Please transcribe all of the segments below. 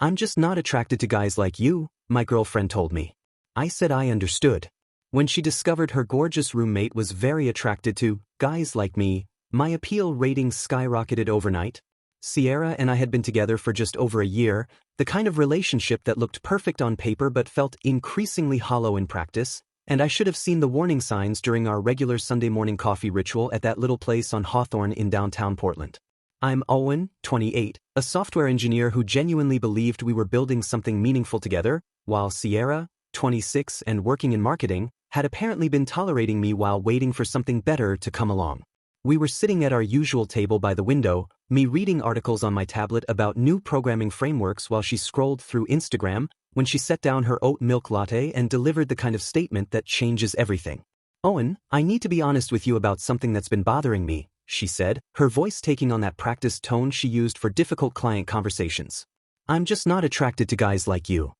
"I'm just not attracted to guys like you," my girlfriend told me. I said I understood. When she discovered her gorgeous roommate was very attracted to guys like me, my appeal ratings skyrocketed overnight. Sierra and I had been together for just over a year, the kind of relationship that looked perfect on paper but felt increasingly hollow in practice, and I should have seen the warning signs during our regular Sunday morning coffee ritual at that little place on Hawthorne in downtown Portland. I'm Owen, 28, a software engineer who genuinely believed we were building something meaningful together, while Sierra, 26 and working in marketing, had apparently been tolerating me while waiting for something better to come along. We were sitting at our usual table by the window, me reading articles on my tablet about new programming frameworks while she scrolled through Instagram, when she set down her oat milk latte and delivered the kind of statement that changes everything. "Owen, I need to be honest with you about something that's been bothering me," she said, her voice taking on that practiced tone she used for difficult client conversations. "I'm just not attracted to guys like you."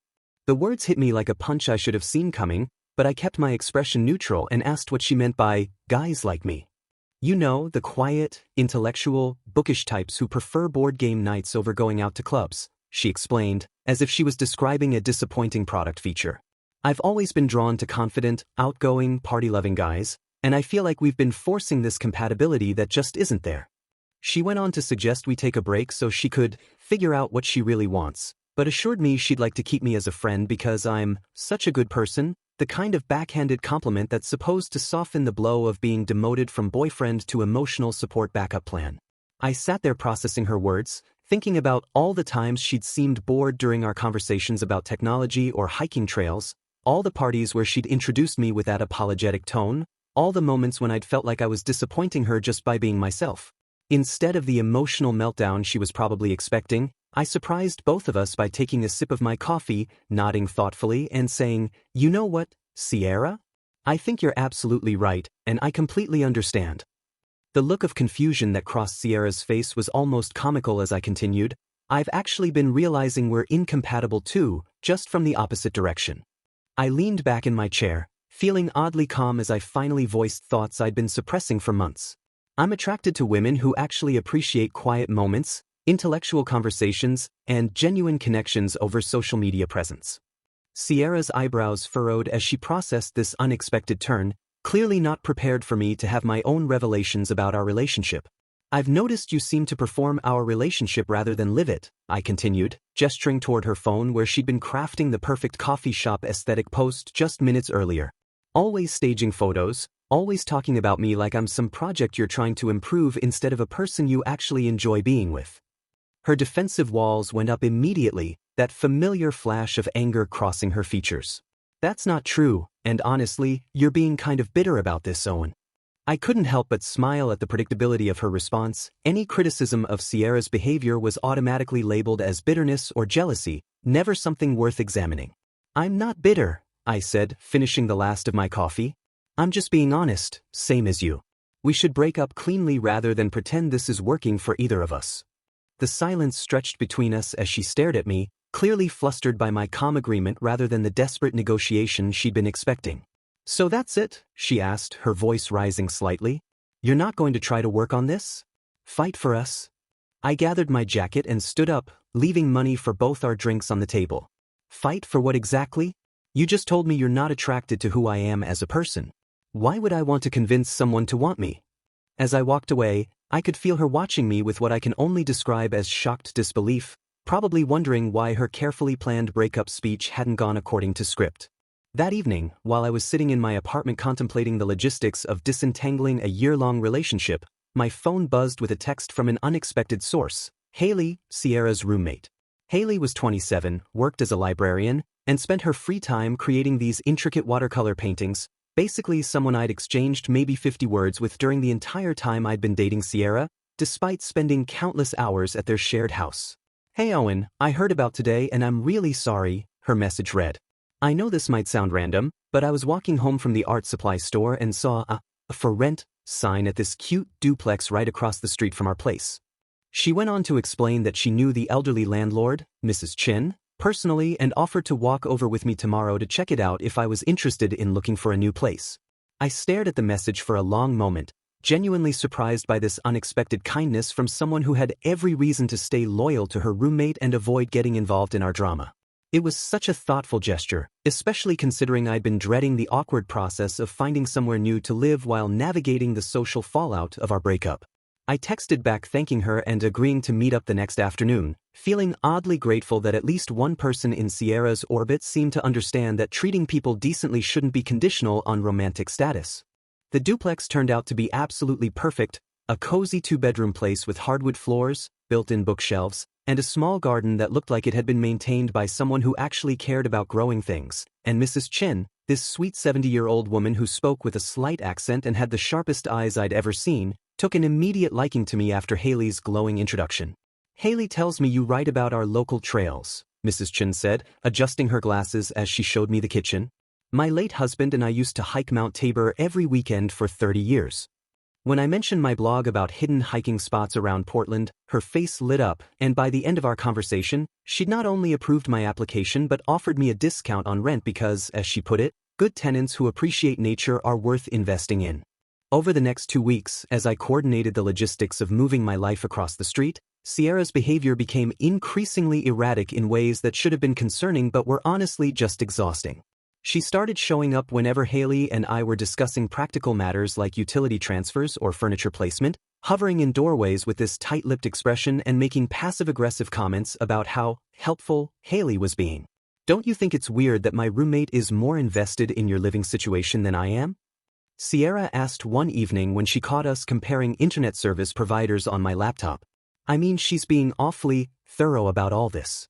The words hit me like a punch I should have seen coming, but I kept my expression neutral and asked what she meant by guys like me. "You know, the quiet, intellectual, bookish types who prefer board game nights over going out to clubs," she explained, as if she was describing a disappointing product feature. "I've always been drawn to confident, outgoing, party-loving guys, and I feel like we've been forcing this compatibility that just isn't there." She went on to suggest we take a break so she could figure out what she really wants, but assured me she'd like to keep me as a friend because I'm such a good person, the kind of backhanded compliment that's supposed to soften the blow of being demoted from boyfriend to emotional support backup plan. I sat there processing her words, thinking about all the times she'd seemed bored during our conversations about technology or hiking trails, all the parties where she'd introduced me with that apologetic tone, all the moments when I'd felt like I was disappointing her just by being myself. Instead of the emotional meltdown she was probably expecting, I surprised both of us by taking a sip of my coffee, nodding thoughtfully and saying, "You know what, Sierra? I think you're absolutely right, and I completely understand." The look of confusion that crossed Sierra's face was almost comical as I continued, "I've actually been realizing we're incompatible too, just from the opposite direction." I leaned back in my chair, feeling oddly calm as I finally voiced thoughts I'd been suppressing for months. I'm attracted to women who actually appreciate quiet moments, intellectual conversations, and genuine connections over social media presence. Sierra's eyebrows furrowed as she processed this unexpected turn, clearly not prepared for me to have my own revelations about our relationship. "I've noticed you seem to perform our relationship rather than live it," I continued, gesturing toward her phone where she'd been crafting the perfect coffee shop aesthetic post just minutes earlier. "Always staging photos, always talking about me like I'm some project you're trying to improve instead of a person you actually enjoy being with." Her defensive walls went up immediately, that familiar flash of anger crossing her features. "That's not true, and honestly, you're being kind of bitter about this, Owen." I couldn't help but smile at the predictability of her response. Any criticism of Sierra's behavior was automatically labeled as bitterness or jealousy, never something worth examining. "I'm not bitter," I said, finishing the last of my coffee. "I'm just being honest, same as you. We should break up cleanly rather than pretend this is working for either of us." The silence stretched between us as she stared at me, clearly flustered by my calm agreement rather than the desperate negotiation she'd been expecting. "So that's it?" she asked, her voice rising slightly. "You're not going to try to work on this? Fight for us?" I gathered my jacket and stood up, leaving money for both our drinks on the table. "Fight for what exactly? You just told me you're not attracted to who I am as a person. Why would I want to convince someone to want me?" As I walked away, I could feel her watching me with what I can only describe as shocked disbelief, probably wondering why her carefully planned breakup speech hadn't gone according to script. That evening, while I was sitting in my apartment contemplating the logistics of disentangling a year-long relationship, my phone buzzed with a text from an unexpected source: Haley, Sierra's roommate. Haley was 27, worked as a librarian, and spent her free time creating these intricate watercolor paintings, basically someone I'd exchanged maybe 50 words with during the entire time I'd been dating Sierra, despite spending countless hours at their shared house. "Hey Owen, I heard about today and I'm really sorry," her message read. "I know this might sound random, but I was walking home from the art supply store and saw a for rent sign at this cute duplex right across the street from our place." She went on to explain that she knew the elderly landlord, Mrs. Chin, personally and offered to walk over with me tomorrow to check it out if I was interested in looking for a new place. I stared at the message for a long moment, genuinely surprised by this unexpected kindness from someone who had every reason to stay loyal to her roommate and avoid getting involved in our drama. It was such a thoughtful gesture, especially considering I'd been dreading the awkward process of finding somewhere new to live while navigating the social fallout of our breakup. I texted back thanking her and agreeing to meet up the next afternoon, feeling oddly grateful that at least one person in Sierra's orbit seemed to understand that treating people decently shouldn't be conditional on romantic status. The duplex turned out to be absolutely perfect, a cozy two-bedroom place with hardwood floors, built-in bookshelves, and a small garden that looked like it had been maintained by someone who actually cared about growing things, and Mrs. Chin, this sweet 70-year-old woman who spoke with a slight accent and had the sharpest eyes I'd ever seen, took an immediate liking to me after Haley's glowing introduction. "Haley tells me you write about our local trails," Mrs. Chin said, adjusting her glasses as she showed me the kitchen. "My late husband and I used to hike Mount Tabor every weekend for 30 years. When I mentioned my blog about hidden hiking spots around Portland, her face lit up, and by the end of our conversation, she'd not only approved my application but offered me a discount on rent because, as she put it, good tenants who appreciate nature are worth investing in. Over the next 2 weeks, as I coordinated the logistics of moving my life across the street, Sierra's behavior became increasingly erratic in ways that should have been concerning but were honestly just exhausting. She started showing up whenever Haley and I were discussing practical matters like utility transfers or furniture placement, hovering in doorways with this tight-lipped expression and making passive-aggressive comments about how helpful Haley was being. "Don't you think it's weird that my roommate is more invested in your living situation than I am?" Sierra asked one evening when she caught us comparing internet service providers on my laptop. I mean, she's being awfully thorough about all this.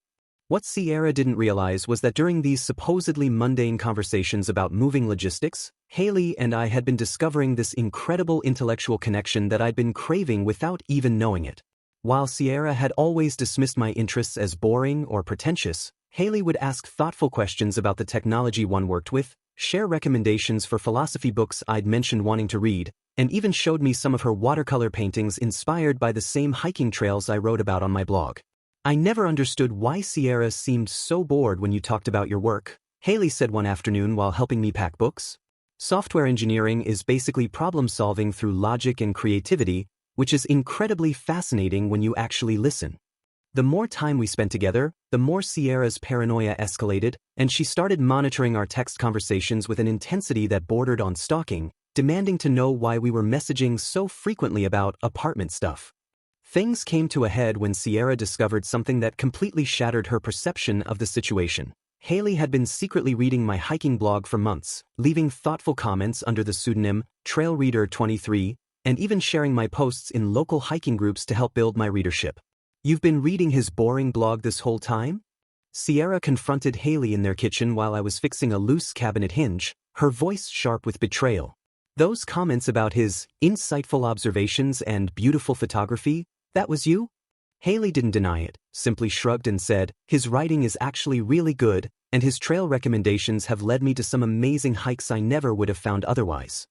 What Sierra didn't realize was that during these supposedly mundane conversations about moving logistics, Haley and I had been discovering this incredible intellectual connection that I'd been craving without even knowing it. While Sierra had always dismissed my interests as boring or pretentious, Haley would ask thoughtful questions about the technology one worked with, share recommendations for philosophy books I'd mentioned wanting to read, and even showed me some of her watercolor paintings inspired by the same hiking trails I wrote about on my blog. "I never understood why Sierra seemed so bored when you talked about your work," Haley said one afternoon while helping me pack books. "Software engineering is basically problem-solving through logic and creativity, which is incredibly fascinating when you actually listen." The more time we spent together, the more Sierra's paranoia escalated, and she started monitoring our text conversations with an intensity that bordered on stalking, demanding to know why we were messaging so frequently about apartment stuff. Things came to a head when Sierra discovered something that completely shattered her perception of the situation. Haley had been secretly reading my hiking blog for months, leaving thoughtful comments under the pseudonym TrailReader23, and even sharing my posts in local hiking groups to help build my readership. "You've been reading his boring blog this whole time?" Sierra confronted Haley in their kitchen while I was fixing a loose cabinet hinge, her voice sharp with betrayal. "Those comments about his insightful observations and beautiful photography, that was you?" Haley didn't deny it, simply shrugged and said, "His writing is actually really good, and his trail recommendations have led me to some amazing hikes I never would have found otherwise."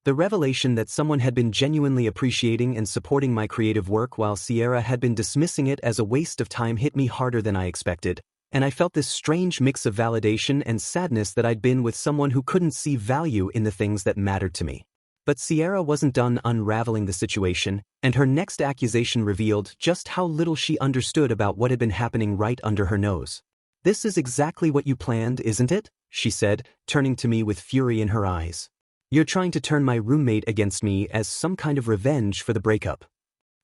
The revelation that someone had been genuinely appreciating and supporting my creative work while Sierra had been dismissing it as a waste of time hit me harder than I expected, and I felt this strange mix of validation and sadness that I'd been with someone who couldn't see value in the things that mattered to me. But Sierra wasn't done unraveling the situation, and her next accusation revealed just how little she understood about what had been happening right under her nose. "This is exactly what you planned, isn't it?" she said, turning to me with fury in her eyes. "You're trying to turn my roommate against me as some kind of revenge for the breakup."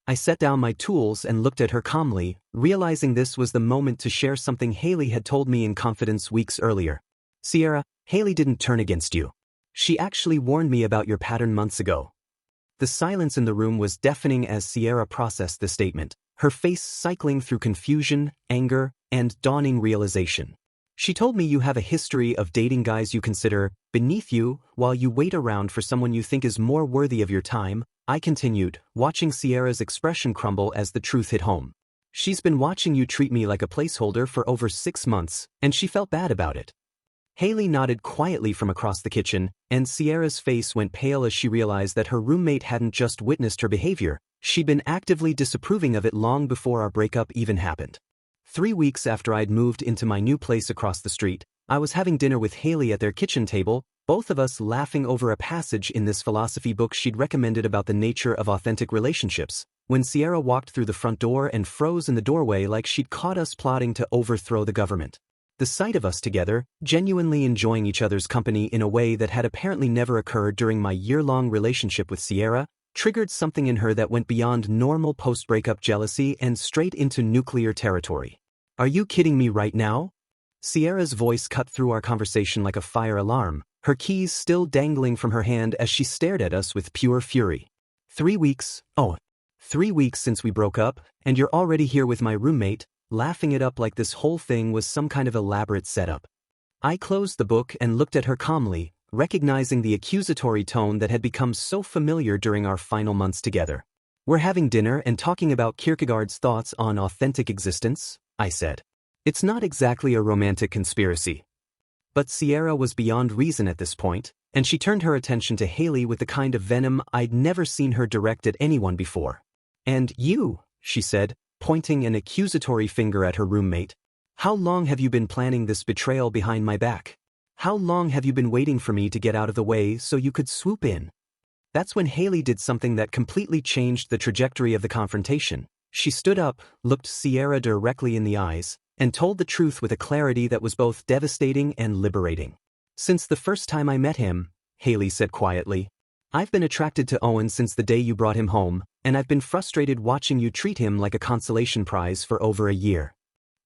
I set down my tools and looked at her calmly, realizing this was the moment to share something Haley had told me in confidence weeks earlier. "Sierra, Haley didn't turn against you. She actually warned me about your pattern months ago." The silence in the room was deafening as Sierra processed the statement, her face cycling through confusion, anger, and dawning realization. "She told me you have a history of dating guys you consider beneath you while you wait around for someone you think is more worthy of your time," I continued, watching Sierra's expression crumble as the truth hit home. "She's been watching you treat me like a placeholder for over 6 months, and she felt bad about it." Haley nodded quietly from across the kitchen, and Sierra's face went pale as she realized that her roommate hadn't just witnessed her behavior, she'd been actively disapproving of it long before our breakup even happened. 3 weeks after I'd moved into my new place across the street, I was having dinner with Haley at their kitchen table, both of us laughing over a passage in this philosophy book she'd recommended about the nature of authentic relationships, when Sierra walked through the front door and froze in the doorway like she'd caught us plotting to overthrow the government. The sight of us together, genuinely enjoying each other's company in a way that had apparently never occurred during my year-long relationship with Sierra, triggered something in her that went beyond normal post-breakup jealousy and straight into nuclear territory. "Are you kidding me right now?" Sierra's voice cut through our conversation like a fire alarm, her keys still dangling from her hand as she stared at us with pure fury. 3 weeks, 3 weeks since we broke up, and you're already here with my roommate, laughing it up like this whole thing was some kind of elaborate setup. I closed the book and looked at her calmly, recognizing the accusatory tone that had become so familiar during our final months together. "We're having dinner and talking about Kierkegaard's thoughts on authentic existence," I said. "It's not exactly a romantic conspiracy." But Sierra was beyond reason at this point, and she turned her attention to Haley with the kind of venom I'd never seen her direct at anyone before. "And you," she said, pointing an accusatory finger at her roommate. "How long have you been planning this betrayal behind my back? How long have you been waiting for me to get out of the way so you could swoop in?" That's when Haley did something that completely changed the trajectory of the confrontation. She stood up, looked Sierra directly in the eyes, and told the truth with a clarity that was both devastating and liberating. "Since the first time I met him," Haley said quietly, "I've been attracted to Owen since the day you brought him home, and I've been frustrated watching you treat him like a consolation prize for over a year."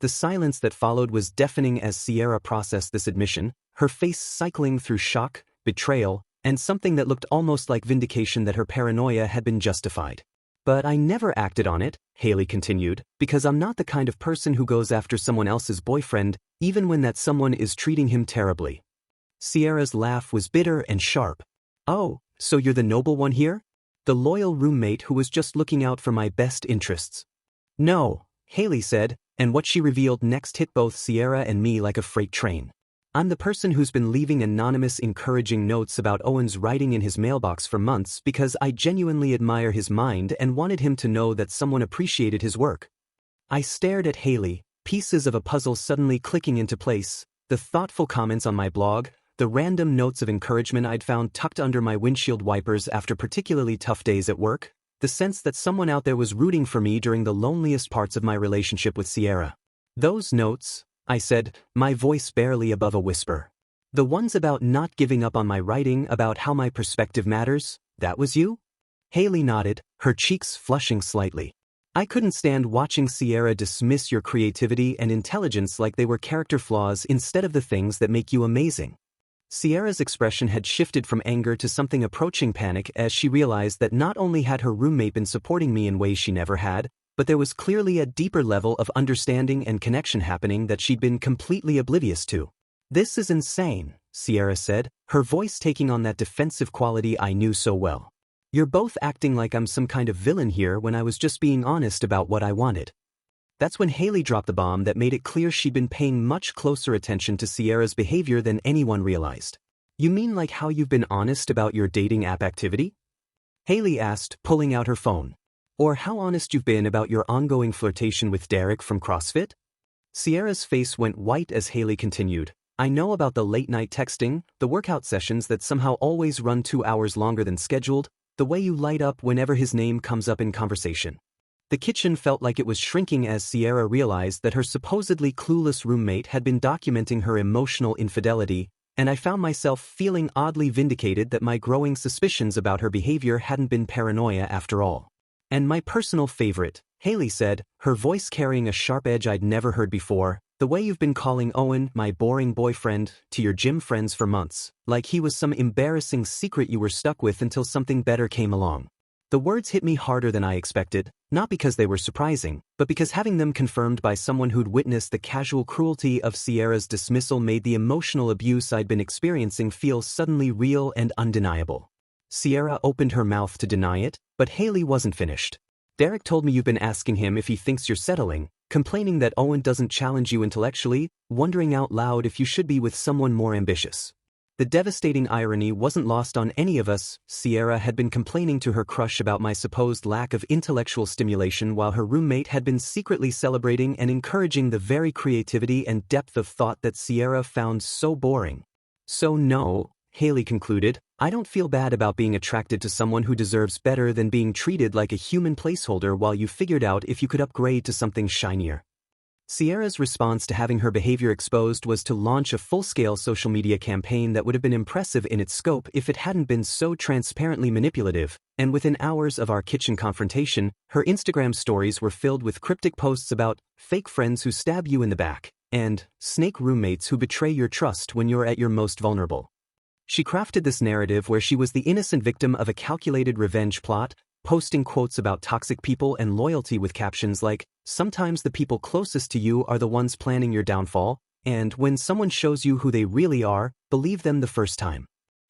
The silence that followed was deafening as Sierra processed this admission, her face cycling through shock, betrayal, and something that looked almost like vindication that her paranoia had been justified. "But I never acted on it," Haley continued, "because I'm not the kind of person who goes after someone else's boyfriend, even when that someone is treating him terribly." Sierra's laugh was bitter and sharp. "Oh, so you're the noble one here? The loyal roommate who was just looking out for my best interests?" "No," Haley said, and what she revealed next hit both Sierra and me like a freight train. "I'm the person who's been leaving anonymous encouraging notes about Owen's writing in his mailbox for months because I genuinely admire his mind and wanted him to know that someone appreciated his work." I stared at Haley, pieces of a puzzle suddenly clicking into place, the thoughtful comments on my blog, the random notes of encouragement I'd found tucked under my windshield wipers after particularly tough days at work, the sense that someone out there was rooting for me during the loneliest parts of my relationship with Sierra. "Those notes," I said, my voice barely above a whisper. "The ones about not giving up on my writing, about how my perspective matters, that was you?" Haley nodded, her cheeks flushing slightly. "I couldn't stand watching Sierra dismiss your creativity and intelligence like they were character flaws instead of the things that make you amazing." Sierra's expression had shifted from anger to something approaching panic as she realized that not only had her roommate been supporting me in ways she never had, but there was clearly a deeper level of understanding and connection happening that she'd been completely oblivious to. "This is insane," Sierra said, her voice taking on that defensive quality I knew so well. "You're both acting like I'm some kind of villain here when I was just being honest about what I wanted." That's when Haley dropped the bomb that made it clear she'd been paying much closer attention to Sierra's behavior than anyone realized. "You mean like how you've been honest about your dating app activity?" Haley asked, pulling out her phone. "Or how honest you've been about your ongoing flirtation with Derek from CrossFit?" Sierra's face went white as Haley continued. "I know about the late-night texting, the workout sessions that somehow always run 2 hours longer than scheduled, the way you light up whenever his name comes up in conversation." The kitchen felt like it was shrinking as Sierra realized that her supposedly clueless roommate had been documenting her emotional infidelity, and I found myself feeling oddly vindicated that my growing suspicions about her behavior hadn't been paranoia after all. "And my personal favorite," Haley said, her voice carrying a sharp edge I'd never heard before, "the way you've been calling Owen my boring boyfriend to your gym friends for months, like he was some embarrassing secret you were stuck with until something better came along." The words hit me harder than I expected, not because they were surprising, but because having them confirmed by someone who'd witnessed the casual cruelty of Sierra's dismissal made the emotional abuse I'd been experiencing feel suddenly real and undeniable. Sierra opened her mouth to deny it, but Haley wasn't finished. "Derek told me you've been asking him if he thinks you're settling, complaining that Owen doesn't challenge you intellectually, wondering out loud if you should be with someone more ambitious." The devastating irony wasn't lost on any of us. Sierra had been complaining to her crush about my supposed lack of intellectual stimulation while her roommate had been secretly celebrating and encouraging the very creativity and depth of thought that Sierra found so boring. "So no," Haley concluded, I don't feel bad about being attracted to someone who deserves better than being treated like a human placeholder while you figured out if you could upgrade to something shinier. Sierra's response to having her behavior exposed was to launch a full-scale social media campaign that would have been impressive in its scope if it hadn't been so transparently manipulative, and within hours of our kitchen confrontation, her Instagram stories were filled with cryptic posts about fake friends who stab you in the back, and snake roommates who betray your trust when you're at your most vulnerable. She crafted this narrative where she was the innocent victim of a calculated revenge plot, posting quotes about toxic people and loyalty with captions like, sometimes the people closest to you are the ones planning your downfall, and when someone shows you who they really are, believe them the first time.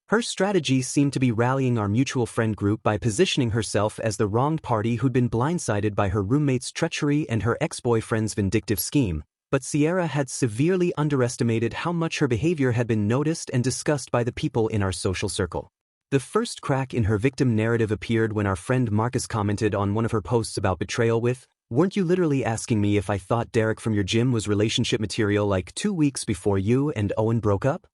Her strategy seemed to be rallying our mutual friend group by positioning herself as the wronged party who'd been blindsided by her roommate's treachery and her ex-boyfriend's vindictive scheme, but Sierra had severely underestimated how much her behavior had been noticed and discussed by the people in our social circle. The first crack in her victim narrative appeared when our friend Marcus commented on one of her posts about betrayal with, weren't you literally asking me if I thought Derek from your gym was relationship material like 2 weeks before you and Owen broke up?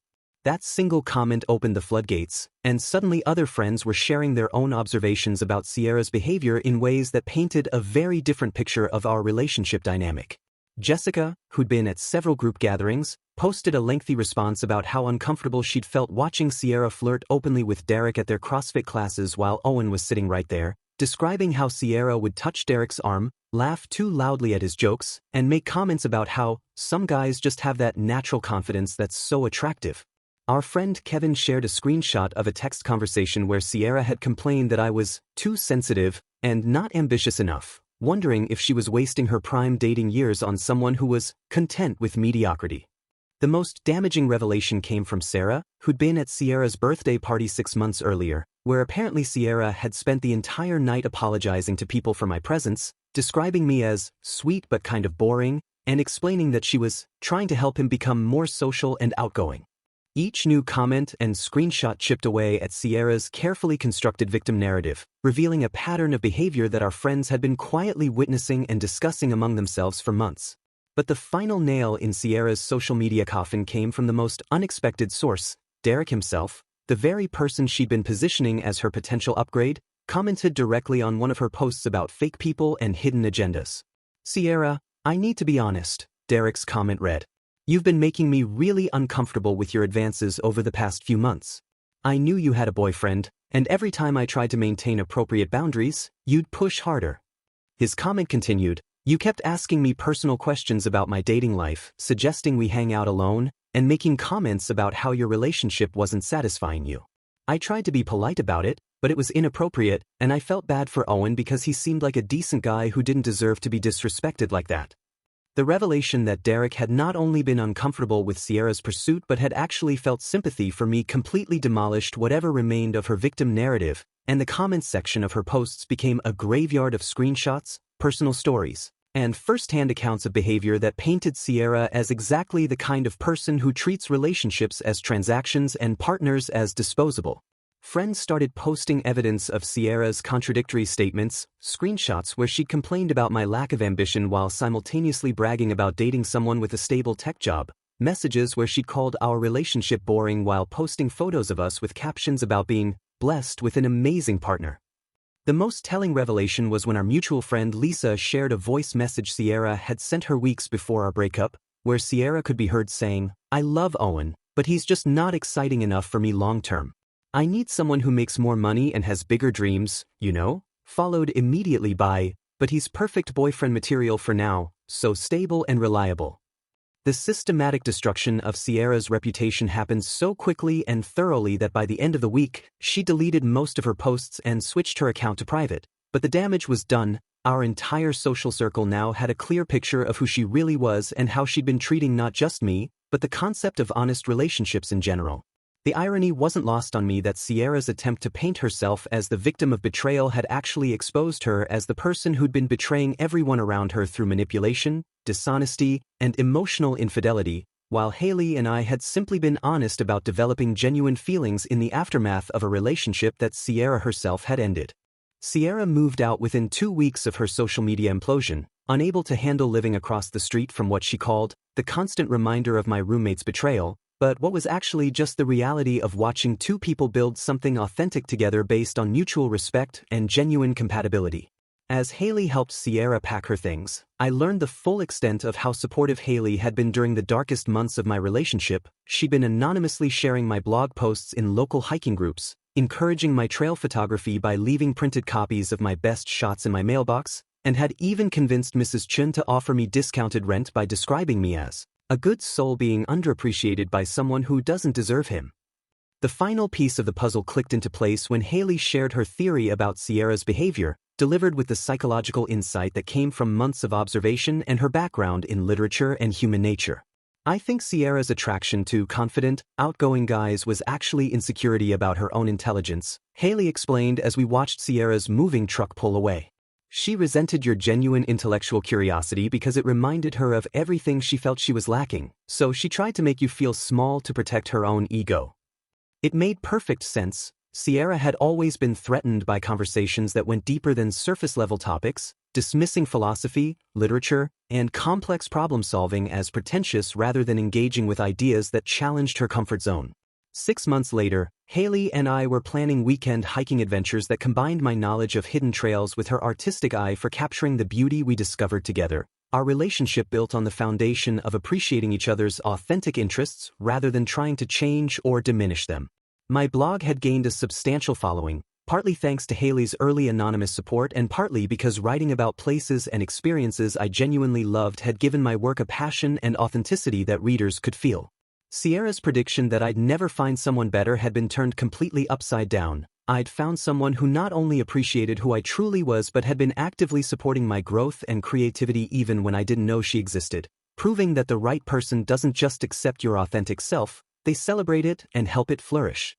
That single comment opened the floodgates, and suddenly other friends were sharing their own observations about Sierra's behavior in ways that painted a very different picture of our relationship dynamic. Jessica, who'd been at several group gatherings, posted a lengthy response about how uncomfortable she'd felt watching Sierra flirt openly with Derek at their CrossFit classes while Owen was sitting right there, describing how Sierra would touch Derek's arm, laugh too loudly at his jokes, and make comments about how some guys just have that natural confidence that's so attractive. Our friend Kevin shared a screenshot of a text conversation where Sierra had complained that I was too sensitive and not ambitious enough, wondering if she was wasting her prime dating years on someone who was content with mediocrity. The most damaging revelation came from Sarah, who'd been at Sierra's birthday party 6 months earlier, where apparently Sierra had spent the entire night apologizing to people for my presence, describing me as sweet but kind of boring, and explaining that she was trying to help him become more social and outgoing. Each new comment and screenshot chipped away at Sierra's carefully constructed victim narrative, revealing a pattern of behavior that our friends had been quietly witnessing and discussing among themselves for months. But the final nail in Sierra's social media coffin came from the most unexpected source. Derek himself, the very person she'd been positioning as her potential upgrade, commented directly on one of her posts about fake people and hidden agendas. Sierra, I need to be honest, Derek's comment read. You've been making me really uncomfortable with your advances over the past few months. I knew you had a boyfriend, and every time I tried to maintain appropriate boundaries, you'd push harder. His comment continued, you kept asking me personal questions about my dating life, suggesting we hang out alone, and making comments about how your relationship wasn't satisfying you. I tried to be polite about it, but it was inappropriate, and I felt bad for Owen because he seemed like a decent guy who didn't deserve to be disrespected like that. The revelation that Derek had not only been uncomfortable with Sierra's pursuit but had actually felt sympathy for me completely demolished whatever remained of her victim narrative, and the comments section of her posts became a graveyard of screenshots, personal stories, and first-hand accounts of behavior that painted Sierra as exactly the kind of person who treats relationships as transactions and partners as disposable. Friends started posting evidence of Sierra's contradictory statements, screenshots where she complained about my lack of ambition while simultaneously bragging about dating someone with a stable tech job, messages where she called our relationship boring while posting photos of us with captions about being blessed with an amazing partner. The most telling revelation was when our mutual friend Lisa shared a voice message Sierra had sent her weeks before our breakup, where Sierra could be heard saying, I love Owen, but he's just not exciting enough for me long-term. I need someone who makes more money and has bigger dreams, you know? Followed immediately by, but he's perfect boyfriend material for now, so stable and reliable. The systematic destruction of Sierra's reputation happened so quickly and thoroughly that by the end of the week, she deleted most of her posts and switched her account to private. But the damage was done. Our entire social circle now had a clear picture of who she really was and how she'd been treating not just me, but the concept of honest relationships in general. The irony wasn't lost on me that Sierra's attempt to paint herself as the victim of betrayal had actually exposed her as the person who'd been betraying everyone around her through manipulation, dishonesty, and emotional infidelity, while Haley and I had simply been honest about developing genuine feelings in the aftermath of a relationship that Sierra herself had ended. Sierra moved out within 2 weeks of her social media implosion, unable to handle living across the street from what she called the constant reminder of my roommate's betrayal, but what was actually just the reality of watching two people build something authentic together based on mutual respect and genuine compatibility. As Haley helped Sierra pack her things, I learned the full extent of how supportive Haley had been during the darkest months of my relationship. She'd been anonymously sharing my blog posts in local hiking groups, encouraging my trail photography by leaving printed copies of my best shots in my mailbox, and had even convinced Mrs. Chun to offer me discounted rent by describing me as a good soul being underappreciated by someone who doesn't deserve him. The final piece of the puzzle clicked into place when Haley shared her theory about Sierra's behavior, delivered with the psychological insight that came from months of observation and her background in literature and human nature. I think Sierra's attraction to confident, outgoing guys was actually insecurity about her own intelligence, Haley explained as we watched Sierra's moving truck pull away. She resented your genuine intellectual curiosity because it reminded her of everything she felt she was lacking, so she tried to make you feel small to protect her own ego. It made perfect sense. Sierra had always been threatened by conversations that went deeper than surface-level topics, dismissing philosophy, literature, and complex problem-solving as pretentious rather than engaging with ideas that challenged her comfort zone. 6 months later, Haley and I were planning weekend hiking adventures that combined my knowledge of hidden trails with her artistic eye for capturing the beauty we discovered together. Our relationship built on the foundation of appreciating each other's authentic interests rather than trying to change or diminish them. My blog had gained a substantial following, partly thanks to Haley's early anonymous support and partly because writing about places and experiences I genuinely loved had given my work a passion and authenticity that readers could feel. Sierra's prediction that I'd never find someone better had been turned completely upside down. I'd found someone who not only appreciated who I truly was but had been actively supporting my growth and creativity even when I didn't know she existed, proving that the right person doesn't just accept your authentic self, they celebrate it and help it flourish.